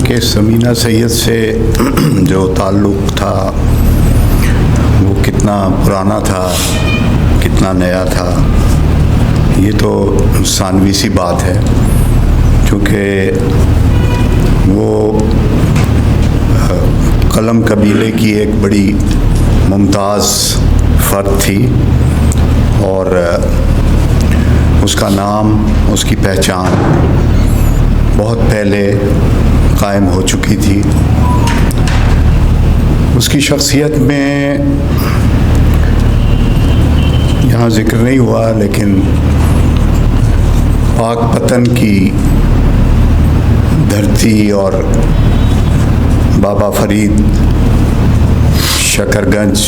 کہ سمینہ سید سے جو تعلق تھا وہ کتنا پرانا تھا، کتنا نیا تھا، یہ تو ثانوی سی بات ہے، چونکہ وہ قلم قبیلے کی ایک بڑی ممتاز فرد تھی اور اس کا نام، اس کی پہچان بہت پہلے قائم ہو چکی تھی۔ اس کی شخصیت میں یہاں ذکر نہیں ہوا، لیکن پاک پتن کی دھرتی اور بابا فرید شکر گنج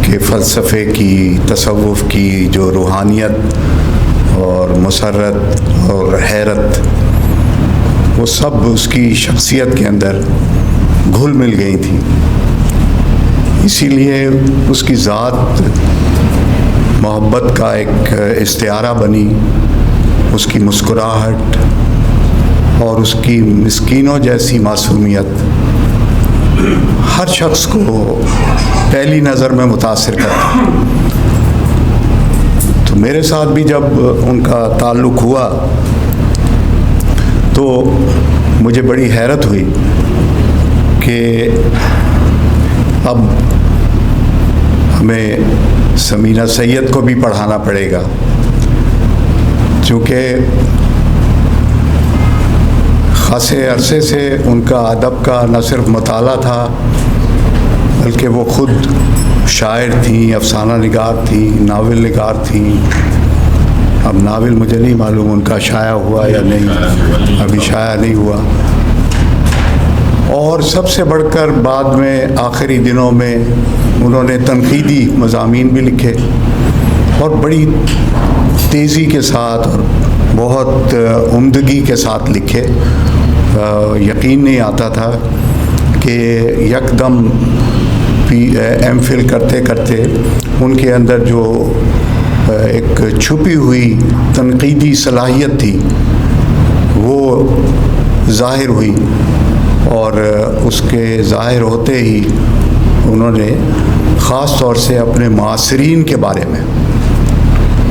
کے فلسفے کی، تصوف کی جو روحانیت اور مسرت اور حیرت، وہ سب اس کی شخصیت کے اندر گھل مل گئی تھی۔ اسی لیے اس کی ذات محبت کا ایک استعارہ بنی۔ اس کی مسکراہٹ اور اس کی مسکینوں جیسی معصومیت ہر شخص کو پہلی نظر میں متاثر کرتا۔ تو میرے ساتھ بھی جب ان کا تعلق ہوا تو مجھے بڑی حیرت ہوئی کہ اب ہمیں سمینہ سید کو بھی پڑھانا پڑے گا، چونکہ خاصے عرصے سے ان کا ادب کا نہ صرف مطالعہ تھا بلکہ وہ خود شاعر تھیں، افسانہ نگار تھیں، ناول نگار تھیں۔ اب ناول مجھے نہیں معلوم ان کا شائع ہوا یا نہیں، ابھی شائع نہیں ہوا۔ اور سب سے بڑھ کر بعد میں آخری دنوں میں انہوں نے تنقیدی مضامین بھی لکھے اور بڑی تیزی کے ساتھ اور بہت عمدگی کے ساتھ لکھے۔ یقین نہیں آتا تھا کہ یکدم ایم فل کرتے کرتے ان کے اندر جو ایک چھپی ہوئی تنقیدی صلاحیت تھی وہ ظاہر ہوئی، اور اس کے ظاہر ہوتے ہی انہوں نے خاص طور سے اپنے معاصرین کے بارے میں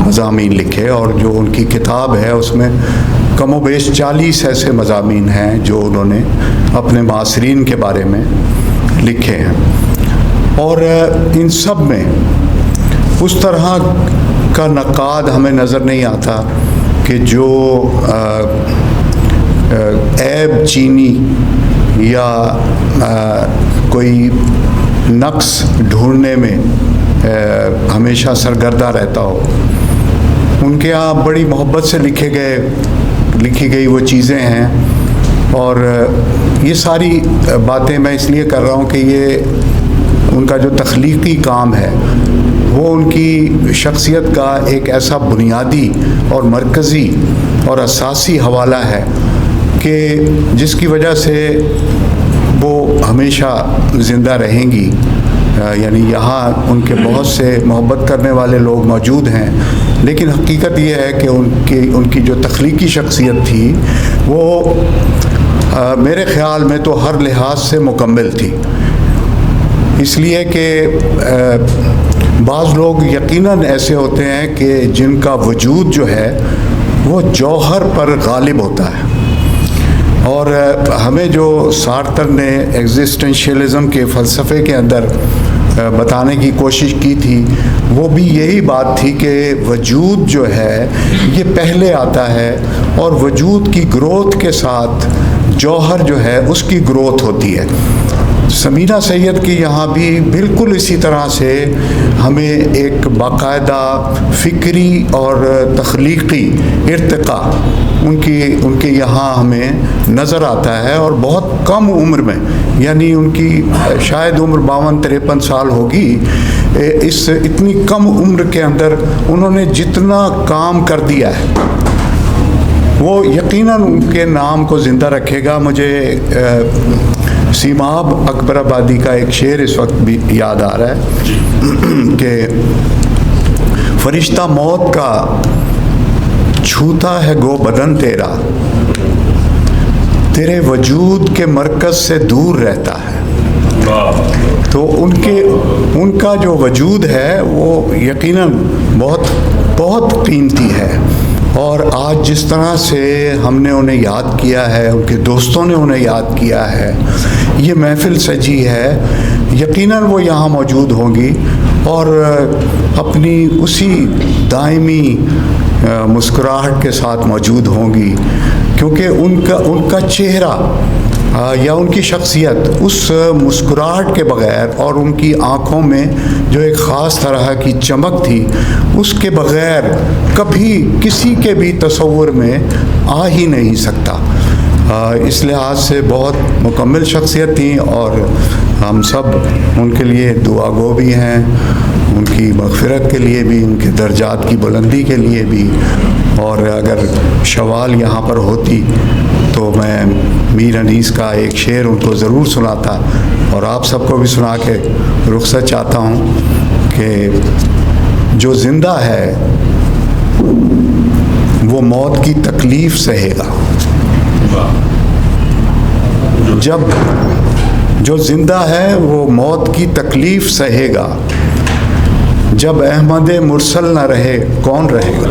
مضامین لکھے، اور جو ان کی کتاب ہے اس میں کم و بیش 40 ایسے مضامین ہیں جو انہوں نے اپنے معاصرین کے بارے میں لکھے ہیں۔ اور ان سب میں اس طرح کا نقاد ہمیں نظر نہیں آتا کہ جو عیب چینی یا کوئی نقص ڈھونڈنے میں ہمیشہ سرگردہ رہتا ہو۔ ان کے یہاں بڑی محبت سے لکھی گئی وہ چیزیں ہیں، اور یہ ساری باتیں میں اس لیے کر رہا ہوں کہ یہ ان کا جو تخلیقی کام ہے وہ ان کی شخصیت کا ایک ایسا بنیادی اور مرکزی اور اساسی حوالہ ہے کہ جس کی وجہ سے وہ ہمیشہ زندہ رہیں گی۔ یعنی یہاں ان کے بہت سے محبت کرنے والے لوگ موجود ہیں، لیکن حقیقت یہ ہے کہ ان کی جو تخلیقی شخصیت تھی وہ میرے خیال میں تو ہر لحاظ سے مکمل تھی، اس لیے کہ بعض لوگ یقیناً ایسے ہوتے ہیں کہ جن کا وجود جو ہے وہ جوہر پر غالب ہوتا ہے، اور ہمیں جو سارتر نے ایگزسٹنشیلزم کے فلسفے کے اندر بتانے کی کوشش کی تھی وہ بھی یہی بات تھی کہ وجود جو ہے یہ پہلے آتا ہے، اور وجود کی گروتھ کے ساتھ جوہر جو ہے اس کی گروتھ ہوتی ہے۔ سمینہ سید کی یہاں بھی بالکل اسی طرح سے ہمیں ایک باقاعدہ فکری اور تخلیقی ارتقاء ان کے یہاں ہمیں نظر آتا ہے، اور بہت کم عمر میں، یعنی ان کی شاید عمر 52-53 سال ہوگی، اس اتنی کم عمر کے اندر انہوں نے جتنا کام کر دیا ہے وہ یقیناً ان کے نام کو زندہ رکھے گا۔ مجھے سیماب اکبر آبادی کا ایک شعر اس وقت بھی یاد آ رہا ہے کہ فرشتہ موت کا چھوتا ہے گو بدن تیرا، تیرے وجود کے مرکز سے دور رہتا ہے. تو ان کا جو وجود ہے وہ یقیناً بہت بہت قیمتی ہے. اور آج جس طرح سے ہم نے انہیں یاد کیا ہے، ان کے دوستوں نے انہیں یاد کیا ہے، یہ محفل سجی ہے، یقیناً وہ یہاں موجود ہوں گی اور اپنی اسی دائمی مسکراہٹ کے ساتھ موجود ہوں گی، کیونکہ ان کا چہرہ یا ان کی شخصیت اس مسکراہٹ کے بغیر اور ان کی آنکھوں میں جو ایک خاص طرح کی چمک تھی، اس کے بغیر کبھی کسی کے بھی تصور میں آ ہی نہیں سکتا. اس لحاظ سے بہت مکمل شخصیت تھیں اور ہم سب ان کے لیے دعا گو بھی ہیں، ان کی مغفرت کے لیے بھی، ان کے درجات کی بلندی کے لیے بھی. اور اگر شوال یہاں پر ہوتی تو میں میر انیس کا ایک شعر ان کو ضرور سناتا اور آپ سب کو بھی سنا کے رخصت چاہتا ہوں کہ جو زندہ ہے وہ موت کی تکلیف سہے گا. جو زندہ ہے وہ موت کی تکلیف سہے گا. جب احمد مرسل نہ رہے کون رہے گا.